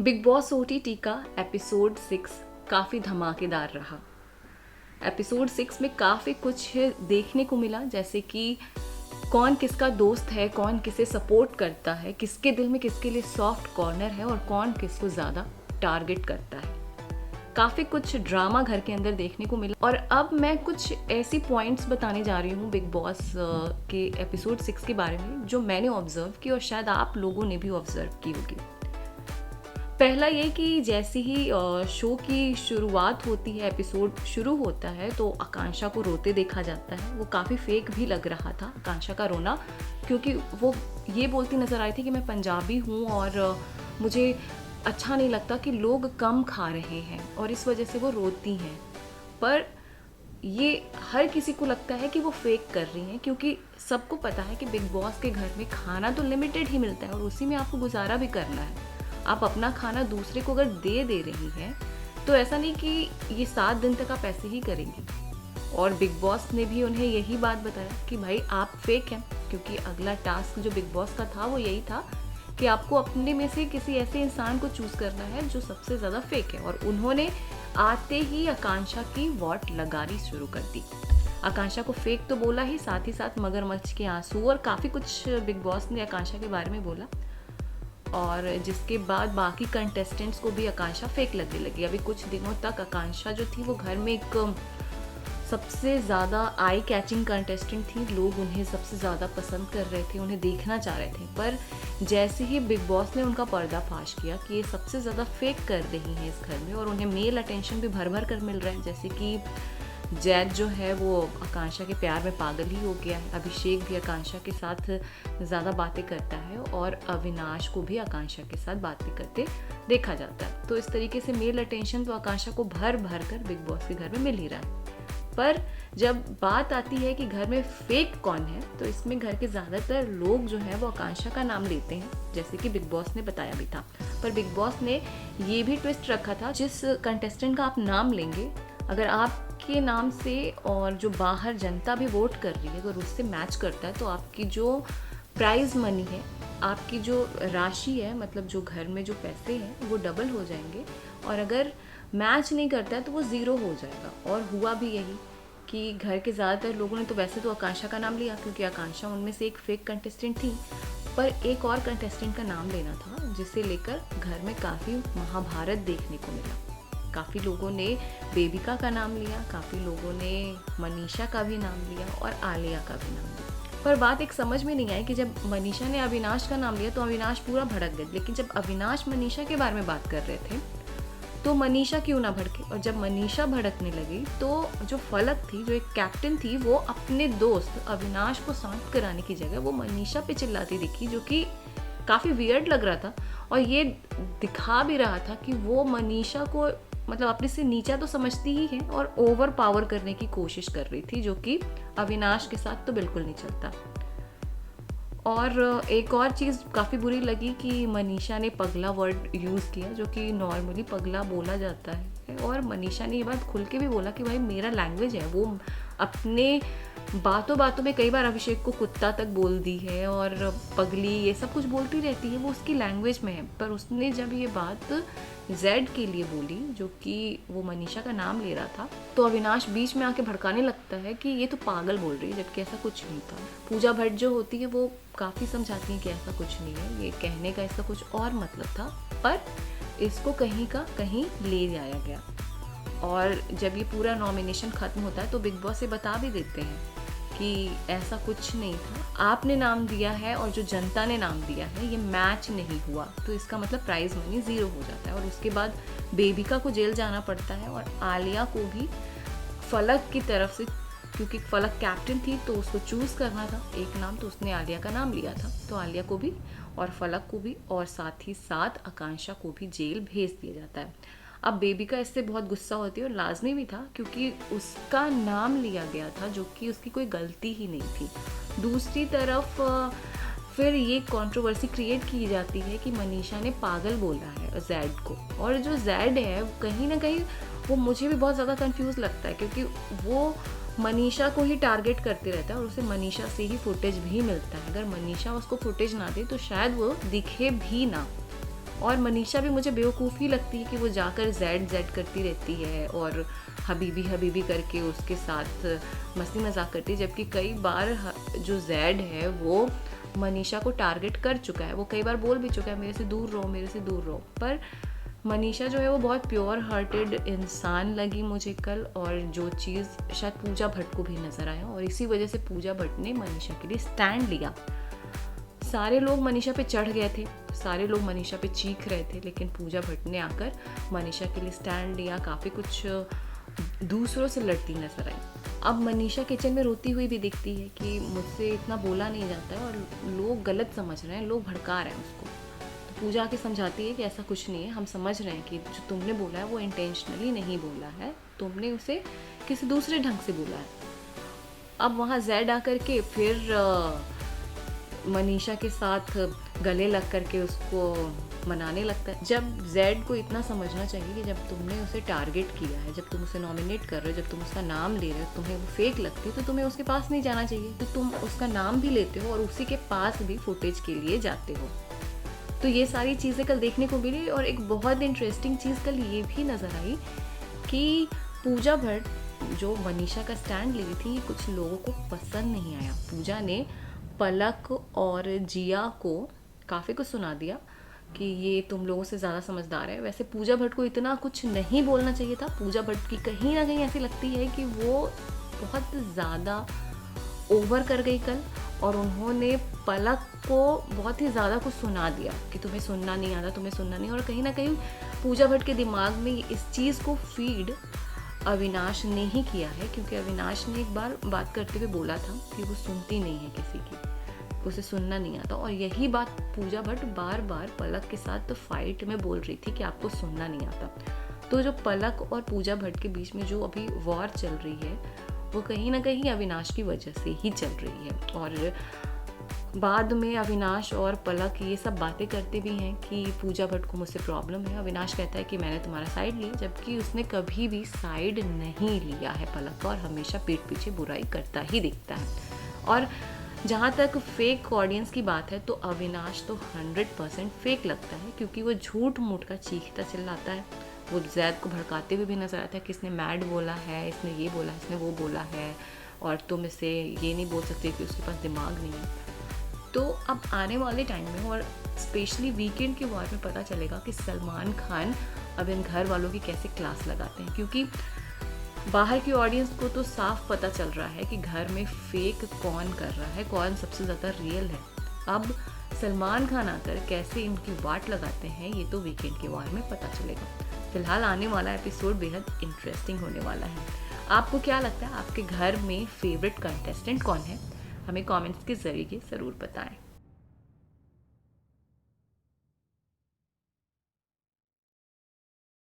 Big boss OTT का episode 6 काफ़ी धमाकेदार रहा। एपिसोड 6 में काफ़ी कुछ देखने को मिला, जैसे कि कौन किसका दोस्त है, कौन किसे सपोर्ट करता है, किसके दिल में किसके लिए सॉफ्ट कॉर्नर है और कौन किसको ज़्यादा टारगेट करता है। काफ़ी कुछ ड्रामा घर के अंदर देखने को मिला। और अब मैं कुछ ऐसी पॉइंट्स बताने जा रही हूँ बिग बॉस के एपिसोड 6 के बारे में जो मैंने ऑब्जर्व की और शायद आप लोगों ने भी ऑब्जर्व की होगी। पहला ये कि जैसे ही शो की शुरुआत होती है, एपिसोड शुरू होता है, तो आकांक्षा को रोते देखा जाता है। वो काफ़ी फेक भी लग रहा था आकांक्षा का रोना, क्योंकि वो ये बोलती नज़र आई थी कि मैं पंजाबी हूँ और मुझे अच्छा नहीं लगता कि लोग कम खा रहे हैं और इस वजह से वो रोती हैं। पर ये हर किसी को लगता है कि वो फेक कर रही हैं, क्योंकि सबको पता है कि बिग बॉस के घर में खाना तो लिमिटेड ही मिलता है और उसी में आपको गुजारा भी करना है। आप अपना खाना दूसरे को अगर दे रही हैं तो ऐसा नहीं कि ये 7 दिन तक आप ऐसे ही करेंगी। और बिग बॉस ने भी उन्हें यही बात बताया कि भाई आप फेक हैं, क्योंकि अगला टास्क जो बिग बॉस का था वो यही था कि आपको अपने में से किसी ऐसे इंसान को चूज़ करना है जो सबसे ज़्यादा फेक है। और उन्होंने आते ही आकांक्षा की वॉट लगानी शुरू कर दी। आकांक्षा को फेक तो बोला ही, साथ ही मगरमच्छ के आंसू और काफ़ी कुछ बिग बॉस ने आकांक्षा के बारे में बोला। और जिसके बाद बाकी कंटेस्टेंट्स को भी आकांक्षा फेक लगने लगी। अभी कुछ दिनों तक आकांक्षा जो थी वो घर में एक सबसे ज़्यादा आई कैचिंग कंटेस्टेंट थी। लोग उन्हें सबसे ज़्यादा पसंद कर रहे थे, उन्हें देखना चाह रहे थे। पर जैसे ही बिग बॉस ने उनका पर्दाफाश किया कि ये सबसे ज़्यादा फेक कर रही हैं इस घर में और उन्हें मेल अटेंशन भी भर भर कर मिल रहा है, जैसे कि जैद जो है वो आकांक्षा के प्यार में पागल ही हो गया है, अभिषेक भी आकांक्षा के साथ ज़्यादा बातें करता है और अविनाश को भी आकांक्षा के साथ बातें करते देखा जाता है। तो इस तरीके से मेल अटेंशन तो आकांक्षा को भर भर कर बिग बॉस के घर में मिल ही रहा है। पर जब बात आती है कि घर में फेक कौन है, तो इसमें घर के ज़्यादातर लोग जो है वो आकांक्षा का नाम लेते हैं, जैसे कि बिग बॉस ने बताया भी था। पर बिग बॉस ने ये भी ट्विस्ट रखा था, जिस कंटेस्टेंट का आप नाम लेंगे, अगर आपके नाम से और जो बाहर जनता भी वोट कर रही है अगर उससे मैच करता है तो आपकी जो प्राइज़ मनी है, आपकी जो राशि है, मतलब जो घर में जो पैसे हैं वो डबल हो जाएंगे। और अगर मैच नहीं करता है तो वो ज़ीरो हो जाएगा। और हुआ भी यही कि घर के ज़्यादातर लोगों ने तो वैसे तो आकांक्षा का नाम लिया, क्योंकि आकांक्षा उनमें से एक फेक कंटेस्टेंट थी, पर एक और कंटेस्टेंट का नाम लेना था, जिसे लेकर घर में काफ़ी महाभारत देखने को मिला। काफ़ी लोगों ने बेबिका का नाम लिया, काफ़ी लोगों ने मनीषा का भी नाम लिया और आलिया का भी नाम लिया। पर बात एक समझ में नहीं आई कि जब मनीषा ने अविनाश का नाम लिया तो अविनाश पूरा भड़क गए, लेकिन जब अविनाश मनीषा के बारे में बात कर रहे थे तो मनीषा क्यों ना भड़के। और जब मनीषा भड़कने लगी तो जो फलक थी, जो एक कैप्टन थी, वो अपने दोस्त अविनाश को शांत कराने की जगह वो मनीषा पे चिल्लाती दिखी, जो कि काफ़ी वियर्ड लग रहा था। और ये दिखा भी रहा था कि वो मनीषा को मतलब अपने से नीचा तो समझती ही है और ओवर पावर करने की कोशिश कर रही थी, जो कि अविनाश के साथ तो बिल्कुल नहीं चलता। और एक और चीज़ काफ़ी बुरी लगी कि मनीषा ने पगला वर्ड यूज़ किया, जो कि नॉर्मली पगला बोला जाता है। और मनीषा ने ये बात खुल के भी बोला कि भाई मेरा लैंग्वेज है। वो अपने बातों बातों में कई बार अभिषेक को कुत्ता तक बोल दी है और पगली, ये सब कुछ बोलती रहती है, वो उसकी लैंग्वेज में है। पर उसने जब ये बात जेड के लिए बोली, जो कि वो मनीषा का नाम ले रहा था, तो अविनाश बीच में आके भड़काने लगता है कि ये तो पागल बोल रही है, जबकि ऐसा कुछ नहीं था। पूजा भट्ट जो होती है वो काफ़ी समझाती है कि ऐसा कुछ नहीं है, ये कहने का इसका कुछ और मतलब था, पर इसको कहीं का कहीं ले जाया गया। और जब ये पूरा नॉमिनेशन ख़त्म होता है तो बिग बॉस से बता भी देते हैं कि ऐसा कुछ नहीं था, आपने नाम दिया है और जो जनता ने नाम दिया है ये मैच नहीं हुआ, तो इसका मतलब प्राइज़ मनी ज़ीरो हो जाता है। और उसके बाद बेबिका को जेल जाना पड़ता है और आलिया को भी फलक की तरफ से, क्योंकि फलक कैप्टन थी तो उसको चूज़ करना था एक नाम, तो उसने आलिया का नाम लिया था, तो आलिया को भी और फलक को भी और साथ ही साथ आकांक्षा को भी जेल भेज दिया जाता है। अब बेबिका इससे बहुत गुस्सा होती है और लाजमी भी था, क्योंकि उसका नाम लिया गया था जो कि उसकी कोई गलती ही नहीं थी। दूसरी तरफ फिर ये कंट्रोवर्सी क्रिएट की जाती है कि मनीषा ने पागल बोला है जैड को, और जो जैड है कहीं ना कहीं वो मुझे भी बहुत ज़्यादा कंफ्यूज लगता है, क्योंकि वो मनीषा को ही टारगेट करते रहता है और उसे मनीषा से ही फुटेज भी मिलता है। अगर मनीषा उसको फुटेज ना दे तो शायद वो दिखे भी ना। और मनीषा भी मुझे बेवकूफ़ ही लगती है कि वो जाकर जेड जेड करती रहती है और हबीबी हबीबी करके उसके साथ मस्ती मजाक करती है, जबकि कई बार जो जेड है वो मनीषा को टारगेट कर चुका है, वो कई बार बोल भी चुका है मेरे से दूर रहो, मेरे से दूर रहो। पर मनीषा जो है वो बहुत प्योर हार्टेड इंसान लगी मुझे कल, और जो चीज़ शायद पूजा भट्ट को भी नज़र आया, और इसी वजह से पूजा भट्ट ने मनीषा के लिए स्टैंड लिया। सारे लोग मनीषा पे चढ़ गए थे, सारे लोग मनीषा पे चीख रहे थे, लेकिन पूजा भट्ट ने आकर मनीषा के लिए स्टैंड लिया, काफ़ी कुछ दूसरों से लड़ती नजर आई। अब मनीषा किचन में रोती हुई भी दिखती है कि मुझसे इतना बोला नहीं जाता है और लोग गलत समझ रहे हैं, लोग भड़का रहे हैं उसको। तो पूजा आके समझाती है कि ऐसा कुछ नहीं है, हम समझ रहे हैं कि जो तुमने बोला है वो इंटेंशनली नहीं बोला है, तुमने उसे किसी दूसरे ढंग से बोला है। अब वहाँ जेड आकर के फिर मनीषा के साथ गले लग करके उसको मनाने लगता है। जब जेड को इतना समझना चाहिए कि जब तुमने उसे टारगेट किया है, जब तुम उसे नॉमिनेट कर रहे हो, जब तुम उसका नाम ले रहे हो, तुम्हें वो फेक लगती है, तो तुम्हें उसके पास नहीं जाना चाहिए। तो तुम उसका नाम भी लेते हो और उसी के पास भी फुटेज के लिए जाते हो। तो ये सारी चीज़ें कल देखने को मिली, और एक बहुत इंटरेस्टिंग चीज़ कल ये भी नज़र आई कि पूजा भट्ट जो मनीषा का स्टैंड ली थी, कुछ लोगों को पसंद नहीं आया। पूजा ने पलक और जिया को काफ़ी कुछ सुना दिया कि ये तुम लोगों से ज़्यादा समझदार है। वैसे पूजा भट्ट को इतना कुछ नहीं बोलना चाहिए था। पूजा भट्ट की कहीं ना कहीं ऐसी लगती है कि वो बहुत ज़्यादा ओवर कर गई कल, और उन्होंने पलक को बहुत ही ज़्यादा कुछ सुना दिया कि तुम्हें सुनना नहीं आता, तुम्हें सुनना नहीं। और कहीं ना कहीं पूजा भट्ट के दिमाग में इस चीज़ को फीड अविनाश ने ही किया है, क्योंकि अविनाश ने एक बार बात करते हुए बोला था कि वो सुनती नहीं है किसी की, उसे सुनना नहीं आता। और यही बात पूजा भट्ट बार बार पलक के साथ तो फाइट में बोल रही थी कि आपको सुनना नहीं आता। तो जो पलक और पूजा भट्ट के बीच में जो अभी वॉर चल रही है, वो कहीं ना कहीं अविनाश की वजह से ही चल रही है। और बाद में अविनाश और पलक ये सब बातें करते भी हैं कि पूजा भट्ट को मुझसे प्रॉब्लम है। अविनाश कहता है कि मैंने तुम्हारा साइड लिया, जबकि उसने कभी भी साइड नहीं लिया है पलक का, और हमेशा पीठ पीछे बुराई करता ही दिखता है। और जहाँ तक फेक ऑडियंस की बात है, तो अविनाश तो 100% फेक लगता है, क्योंकि वो झूठ मूठ का चीखता चिल्लाता है। वो जैद को भड़काते हुए भी नजर आता है कि इसने मैड बोला है, इसने ये बोला है, इसने वो बोला है, और तुम इसे ये नहीं बोल सकते कि उसके पास दिमाग नहीं है। तो अब आने वाले टाइम में, और स्पेशली वीकेंड के वॉर में पता चलेगा कि सलमान खान अब इन घर वालों की कैसे क्लास लगाते हैं, क्योंकि बाहर की ऑडियंस को तो साफ पता चल रहा है कि घर में फेक कौन कर रहा है, कौन सबसे ज़्यादा रियल है। अब सलमान खान आकर कैसे इनकी वाट लगाते हैं, ये तो वीकेंड के वॉर में पता चलेगा। फिलहाल आने वाला एपिसोड बेहद इंटरेस्टिंग होने वाला है। आपको क्या लगता है, आपके घर में फेवरेट कंटेस्टेंट कौन है? हमें कमेंट्स के ज़रिए ज़रूर बताएं।